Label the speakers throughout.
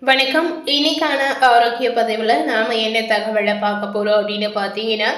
Speaker 1: வணக்கம். இன்னைக்கான ஆரோக்கிய பதிவில் நாம் என்ன தகவலை பார்க்க போகிறோம் அப்படின்னு பார்த்தீங்கன்னா,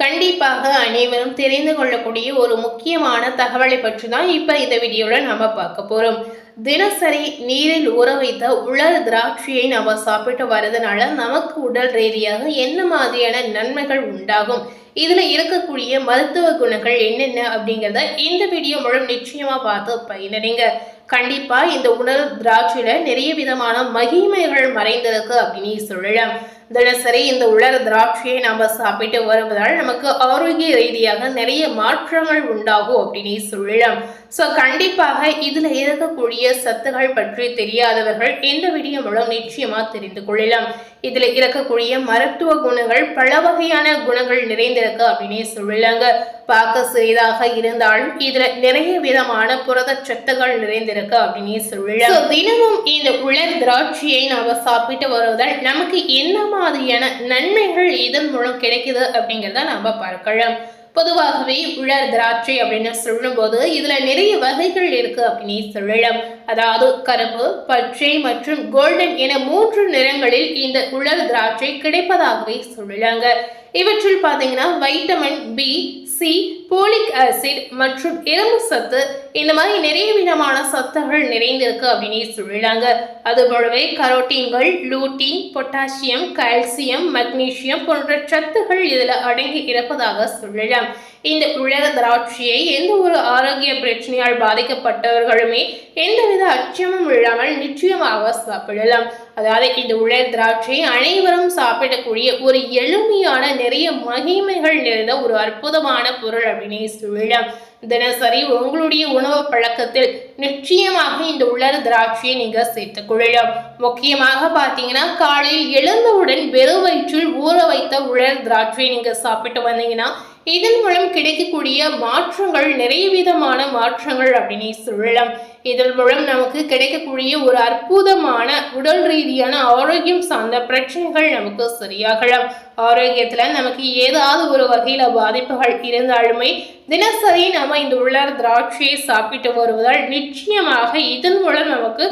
Speaker 1: கண்டிப்பாக அனைவரும் தெரிந்து கொள்ளக்கூடிய ஒரு முக்கியமான தகவலை பற்றி தான் இப்போ இந்த வீடியோவில் நம்ம பார்க்க போகிறோம். தினசரி நீரில் ஊற வைத்த உலர் திராட்சையை நம்ம சாப்பிட்டு வரதுனால நமக்கு உடல் ரீதியாக என்ன மாதிரியான நன்மைகள் உண்டாகும், இதில் இருக்கக்கூடிய மருத்துவ குணங்கள் என்னென்ன அப்படிங்கிறத இந்த வீடியோ மூலம் நிச்சயமாக பார்த்து பயனடைங்க. கண்டிப்பா இந்த உணவு திராட்சையில நிறைய விதமான மகிமைகள் மறைந்திருக்கு அப்படின்னு சொல்லலாம். தினசரி இந்த உலர் திராட்சையை நம்ம சாப்பிட்டு வருவதால் நமக்கு ஆரோக்கிய ரீதியாக நிறைய மாற்றங்கள் உண்டாகும் அப்படின்னு சொல்லலாம். ஸோ கண்டிப்பாக இதுல இருக்கக்கூடிய சத்துகள் பற்றி தெரியாதவர்கள் இந்த வீடியோ மூலம் நிச்சயமா தெரிந்து கொள்ளலாம். இதுல இருக்கக்கூடிய மருத்துவ குணங்கள் பல வகையான குணங்கள் நிறைந்திருக்கு அப்படின்னே சொல்லலாங்க. பார்க்க சிறிதாக இருந்தாலும் இதுல நிறைய விதமான புரத சத்துகள் நிறைந்திருக்கு அப்படின்னே சொல்லலாம். தினமும் இந்த உலர் திராட்சையை நாம சாப்பிட்டு வருவதால் நமக்கு என்ன மாதிரியான நன்மைகள் இதன் மூலம் கிடைக்குது அப்படிங்கிறத நாம பார்க்கலாம். பொதுவாகவே உலர் திராட்சை அப்படின்னு சொல்லும் போது இதுல நிறைய வகைகள் இருக்கு அப்படின்னு சொல்லலாம். அதாவது கருப்பு, பச்சை மற்றும் கோல்டன் என 3 நிறங்களில் இந்த உலர் திராட்சை கிடைப்பதாகவே சொல்லலாங்க. இவற்றில் பார்த்தீங்கன்னா vitamin B, C, folic acid மற்றும் இரும்பு சத்து, இந்த மாதிரி நிறைய விதமான சத்துகள் நிறைந்திருக்கு அப்படின்னு சொல்லலாங்க. அது போலவே கரோட்டீன்கள், லூட்டின், பொட்டாசியம், கால்சியம், மக்னீசியம் போன்ற சத்துகள் இதுல அடங்கி இருப்பதாக சொல்லலாம். இந்த உலர் திராட்சையை எந்த ஒரு ஆரோக்கிய பிரச்சனையால் பாதிக்கப்பட்டவர்களுமே எந்தவித அச்சமும் இல்லாமல் நிச்சயமாக சாப்பிடலாம். அதாவது இந்த உலர் திராட்சை அனைவரும் சாப்பிடக்கூடிய ஒரு எளிமையான நிறைய மகிமைகள் நிறைந்த ஒரு அற்புதமான பொருள் அப்படின்னு சொல்லலாம். தினசரி உங்களுடைய உணவு பழக்கத்தில் நிச்சயமாக இந்த உலர் திராட்சையை நீங்க சேர்த்துக் கொள்ளலாம். முக்கியமாக பார்த்தீங்கன்னா காலையில் எழுந்தவுடன் வெறும் வயிற்றில் ஊற வைத்த உலர் திராட்சையை நீங்க சாப்பிட்டு வந்தீங்கன்னா இதன் மூலம் கிடைக்கக்கூடிய மாற்றங்கள் நிறைய விதமான மாற்றங்கள் அப்படின்னு சொல்லலாம். இதன் மூலம் நமக்கு கிடைக்கக்கூடிய ஒரு அற்புதமான உடல் ரீதியான ஆரோக்கியம் சார்ந்த பிரச்சனைகள் நமக்கு சரியாகலாம். ஆரோக்கியத்துல நமக்கு ஏதாவது ஒரு வகையில பாதிப்புகள் இருந்தாலுமே தினசரி நம்ம இந்த உலர் திராட்சையை சாப்பிட்டு வருவதால் நிச்சயமாக இதன் மூலம் நமக்கு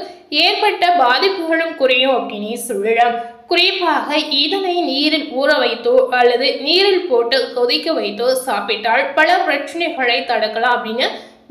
Speaker 1: ஏற்பட்ட பாதிப்புகளும் குறையும் அப்படின்னு சொல்லலாம். குறிப்பாக இதனை நீரில் ஊற வைத்தோ அல்லது நீரில் போட்டு கொதிக்க வைத்தோ சாப்பிட்டால் பல பிரச்சனைகளை தடுக்கலாம் அப்படின்னு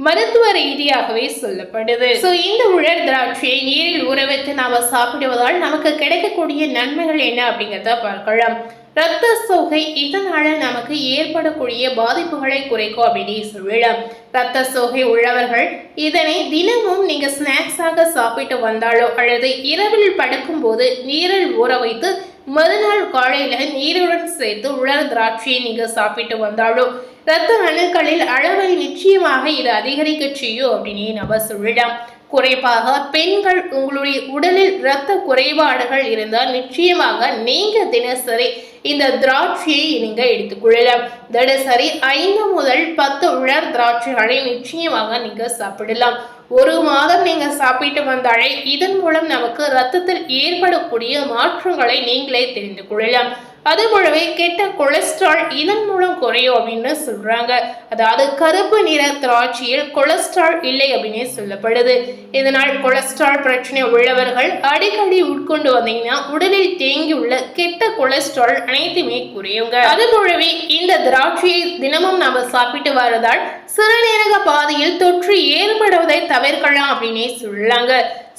Speaker 1: மருத்துவ ரீதியாகவே சொல்லப்படுது. இந்த உலர் திராட்சையை நீரில் ஊற வைத்து நாம சாப்பிடுவதால் நமக்கு கிடைக்கக்கூடிய நன்மைகள் என்ன அப்படிங்கிறத பார்க்கலாம். இரத்த சோகை இதனால நமக்கு ஏற்படக்கூடிய பாதிப்புகளை குறைக்கும் அப்படின்னு சொல்லலாம். இரத்த சோகை உள்ளவர்கள் இதனை தினமும் நீங்க ஸ்நாக்ஸாக சாப்பிட்டு வந்தாலோ அல்லது இரவில் படுக்கும் போது நீரில் ஊற வைத்து மறுநாள் காலையில நீருடன் சேர்த்து உலர் திராட்சையை நீங்க சாப்பிட்டு வந்தாலோ இரத்த அணுக்களில் அளவை நிச்சயமாக இது அதிகரிக்க செய்யும் அப்படின்னு நம்ம சொல்லலாம். குறைப்பாக பெண்கள் உங்களுடைய உடலில் இரத்த குறைபாடுகள் இருந்தால் நிச்சயமாக நீங்க தினசரி இந்த திராட்சையை நீங்க எடுத்துக்கொள்ளலாம். தினசரி 5 முதல் 10 உலர் திராட்சைகளை நிச்சயமாக நீங்க சாப்பிடலாம். 1 மாதம் நீங்க சாப்பிட்டு வந்தாலே இதன் மூலம் நமக்கு ரத்தத்தில் ஏற்படக்கூடிய மாற்றங்களை நீங்களே தெரிந்து கொள்ளலாம். அது போலவே கெட்ட கொலஸ்ட்ரால் இதன் மூலம் குறையும் அப்படின்னு சொல்றாங்க. அதாவது கருப்பு நிற திராட்சையில் கொலஸ்ட்ரால் இல்லை அப்படின்னு சொல்லப்படுது. இதனால் கொலஸ்ட்ரால் பிரச்சனை உள்ளவர்கள் அடிக்கடி உட்கொண்டு வந்தீங்கன்னா உடலில் தேங்கியுள்ள கெட்ட கொலஸ்ட்ரால் அனைத்துமே குறையுங்க. அது போலவே இந்த திராட்சையை தினமும் நம்ம சாப்பிட்டு வரதால் சிறுநீரக பாதையில் தொற்று ஏற்படுவதை தவிர்க்கலாம் அப்படின்னே சொல்லலாங்க.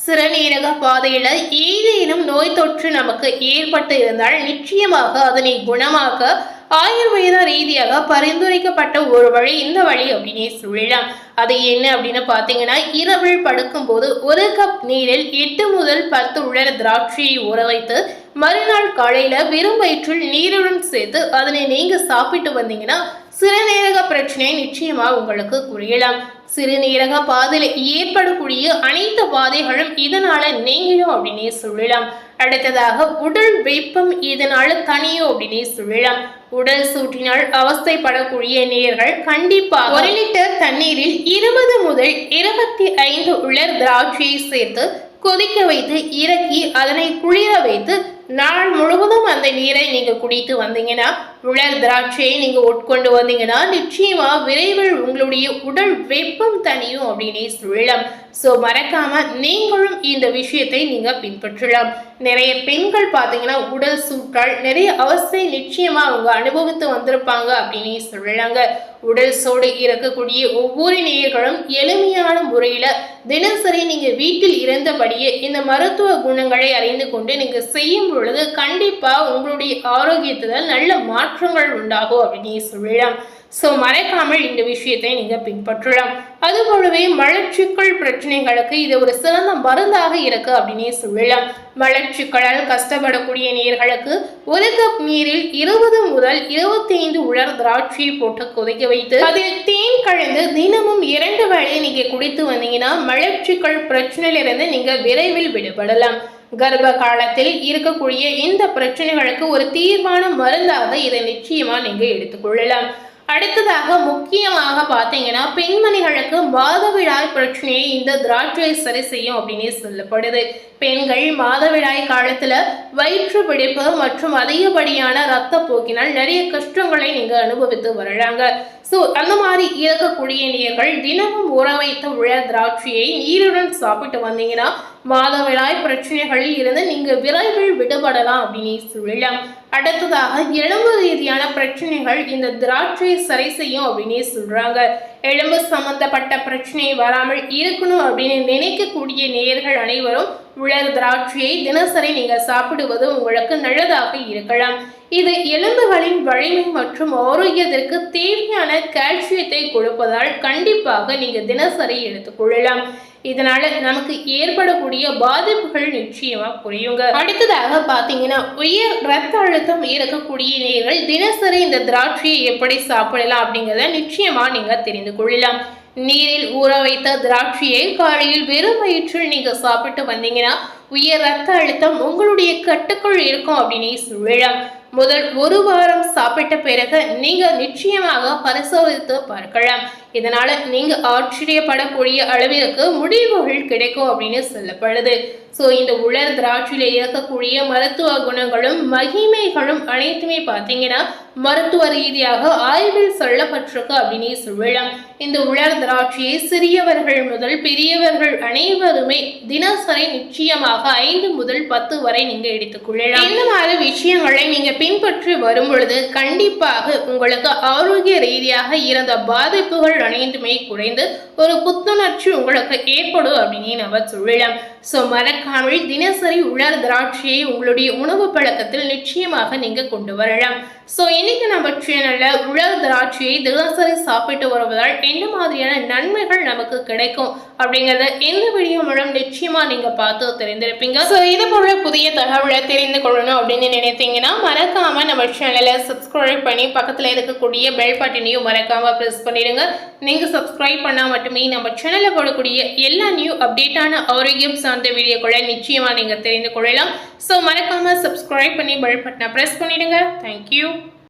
Speaker 1: சிறுநீரக பாதையில ஏதேனும் நோய் தொற்று நமக்கு ஏற்பட்டு இருந்தால் நிச்சயமாக அதனை குணமாக்க ஆயுர்வேத ரீதியாக பரிந்துரைக்கப்பட்ட ஒரு வழி இந்த வழி அப்படின்னே சொல்லலாம். அது என்ன அப்படின்னு பார்த்தீங்கன்னா, இரவில் படுக்கும் போது 1 கப் நீரில் 8 முதல் 10 உலர் திராட்சையை ஊற வைத்து மறுநாள் காலையில வெறும் வயிற்றில் நீருடன் சேர்த்து அதனை நீங்க சாப்பிட்டு வந்தீங்கன்னா சிறுநீரக பிரச்சனை நிச்சயமா உங்களுக்கு குறையலாம். சிறுநீரக பாதையில் ஏற்படக்கூடிய அனைத்து பாதைகளும் இதனால நீங்கிடும் அப்படின்னே சொல்லலாம். அடுத்ததாக உடல் வெப்பம் இதனால தனியும் அப்படின்னே சொல்லலாம். உடல் சூட்டினால் அவஸ்தைப்படக்கூடிய நேயர்கள் கண்டிப்பாக 1 லிட்டர் தண்ணீரில் 20 முதல் 25 உலர் திராட்சையை சேர்த்து கொதிக்க வைத்து இறக்கி அதனை குளிர வைத்து நாள் முழுவதும் அந்த நீரை நீங்க குடித்து வந்தீங்கன்னா உலர் திராட்சையை நீங்க உட்கொண்டு வந்தீங்கன்னா நிச்சயமா விரைவில் உங்களுடைய உடல் வெப்பம் தணியும் அப்படின்னே சொல்லலாம். ஸோ மறக்காம நீங்களும் இந்த விஷயத்தை நீங்க பின்பற்றலாம். நிறைய பெண்கள் பார்த்தீங்கன்னா உடல் சூட்டால் நிறைய அவஸ்தை நிச்சயமா அவங்க அனுபவித்து வந்திருப்பாங்க அப்படின்னு சொல்லலாங்க. உடல் சோடு இருக்கக்கூடிய ஒவ்வொரு நேயர்களும் எளிமையான முறையில தினசரி நீங்க வீட்டில் இருந்தபடியே இந்த மருத்துவ குணங்களை அறிந்து கொண்டு நீங்க செய்யும் பொழுது கண்டிப்பா உங்களுடைய ஆரோக்கியத்துல நல்ல மாற்றங்கள் உண்டாகும் அப்படின்னு சொல்லலாம். ஸோ மறைக்காமல் இந்த விஷயத்தை நீங்க பின்பற்றலாம். அது போலவே மலச்சிக்கல் பிரச்சனைகளுக்கு இது ஒரு சிறந்த மருந்தாக இருக்கு அப்படின்னே சொல்லலாம். மலச்சிக்கலால் கஷ்டப்படக்கூடிய நேயர்களுக்கு ஒரு கப் நீரில் 20 முதல் 25 உலர் திராட்சையை போட்டு கொதிக்க வைத்து அதில் தேன் கலந்து தினமும் 2 வேளை நீங்க குடித்து வந்தீங்கன்னா மலச்சிக்கல் பிரச்சனையிலிருந்து நீங்க விரைவில் விடுபடலாம். கர்ப்ப காலத்தில் இருக்கக்கூடிய இந்த பிரச்சனைகளுக்கு ஒரு தீர்வான மருந்தாக இதை நிச்சயமா நீங்க எடுத்துக்கொள்ளலாம். அடுத்ததாக முக்கியமாக பார்த்தீங்கன்னா பெண்மணிகளுக்கு மாதவிடாய் பிரச்சனையை இந்த திராட்சை சரி செய்யும் அப்படின்னு சொல்லப்படுது. பெண்கள் மாதவிடாய் காலத்துல வயிற்று பிடிப்பு மற்றும் அதிகப்படியான ரத்த போக்கினால் நிறைய கஷ்டங்களை நீங்க அனுபவித்து வர்றாங்க. ஸோ அந்த மாதிரி இருக்கக்கூடிய நீர்கள் தினமும் ஊற வைத்த உலர் திராட்சையை நீருடன் சாப்பிட்டு வந்தீங்கன்னா மாதவிடாய் பிரச்சனைகளில் இருந்து நீங்க விரைவில் விடுபடலாம் அப்படின்னு சொல்லலாம். அடுத்ததாக எலும்பு ரீதியான பிரச்சனைகள் இந்த திராட்சையை சரி செய்யும் அப்படின்னு சொல்றாங்க. எலும்பு சம்பந்தப்பட்ட பிரச்சனை வராமல் இருக்கணும் அப்படின்னு நினைக்கக்கூடிய நேயர்கள் அனைவரும் உலர் திராட்சையை தினசரி நீங்க சாப்பிடுவது உங்களுக்கு நல்லதாக இருக்கலாம். இது எலும்புகளின் வலிமை மற்றும் ஆரோக்கியத்திற்கு தேவையான கால்சியத்தை கொடுப்பதால் கண்டிப்பாக நீங்க தினசரி எடுத்துக்கொள்ளலாம். இதனால நமக்கு ஏற்படக்கூடிய பாதிப்புகள் நிச்சயமா குறையுங்க. அடுத்ததாக பாத்தீங்கன்னா உயர் ரத்த அழுத்தம் இருக்கக்கூடிய நேயர்கள் தினசரி இந்த திராட்சையை எப்படி சாப்பிடலாம் அப்படிங்கிறத நிச்சயமா நீங்க தெரிந்து கொள்ளலாம். நீரில் ஊற வைத்த திராட்சையை காலையில் வெறும் வயிற்றில் நீங்க சாப்பிட்டு வந்தீங்கன்னா உயர் ரத்த அழுத்தம் உங்களுடைய கட்டுக்குள் இருக்கும் அப்படின்னு சொல்லலாம். முதல் 1 வாரம் சாப்பிட்ட பிறகு நீங்க நிச்சயமாக பரிசோதித்து பார்க்கலாம். இதனால நீங்க ஆச்சரியப்படக்கூடிய அளவிற்கு முடிவுகள் கிடைக்கும் அப்படின்னு சொல்லப்படுது. ஸோ இந்த உலர் திராட்சையில இருக்கக்கூடிய மருத்துவ குணங்களும் மகிமைகளும் அனைத்துமே பார்த்தீங்கன்னா மருத்துவ ரீதியாக ஆய்வில் சொல்லப்பட்டிருக்கு அப்படின்னு சொல்லலாம். இந்த உலர் திராட்சையை சிறியவர்கள் முதல் பெரியவர்கள் அனைவருமே தினசரி நிச்சயமாக 5 முதல் 10 வரை நீங்க எடுத்துக்கொள்ளலாம். இந்த மாதிரி விஷயங்களை நீங்க பின்பற்றி வரும் பொழுது கண்டிப்பாக உங்களுக்கு ஆரோக்கிய ரீதியாக இருந்த பாதிப்புகள் அனைத்துமே குறைந்து ஒரு புத்துணர்ச்சி உங்களுக்கு ஏற்படும் அப்படின்னு நம்ம சொல்லலாம். ஸோ மறக்காமல் தினசரி உலர் திராட்சையை உங்களுடைய உணவு பழக்கத்தில் நிச்சயமாக நீங்க கொண்டு வரலாம். ஸோ இன்னைக்கு நம்ம சேனல்ல உலர் திராட்சையை தினசரி சாப்பிட்டு வருவதால் என்ன மாதிரியான நன்மைகள் நமக்கு கிடைக்கும் அப்படிங்கிறத இந்த வீடியோ மூலம் நிச்சயமா நீங்க பார்த்து தெரிந்திருப்பீங்க. ஸோ இது போல புதிய தகவலை தெரிந்து கொள்ளணும் அப்படின்னு நினைத்தீங்கன்னா மறக்காம நம்ம சேனலை சப்ஸ்கிரைப் பண்ணி பக்கத்துல இருக்கக்கூடிய பெல் பட்டனையும் மறக்காம பிரஸ் பண்ணிடுங்க. நீங்க சப்ஸ்கிரைப் பண்ணா மட்டுமே நம்ம சேனல்ல போடக்கூடிய எல்லா நியூ அப்டேட்டான ஆரோக்கியம் சார்ந்த வீடியோக்களை நிச்சயமா நீங்க தெரிந்து கொள்ளலாம். ஸோ மறக்காம சப்ஸ்கிரைப் பண்ணி பெல் பட்டனை பிரஸ் பண்ணிடுங்க. தேங்க்யூ.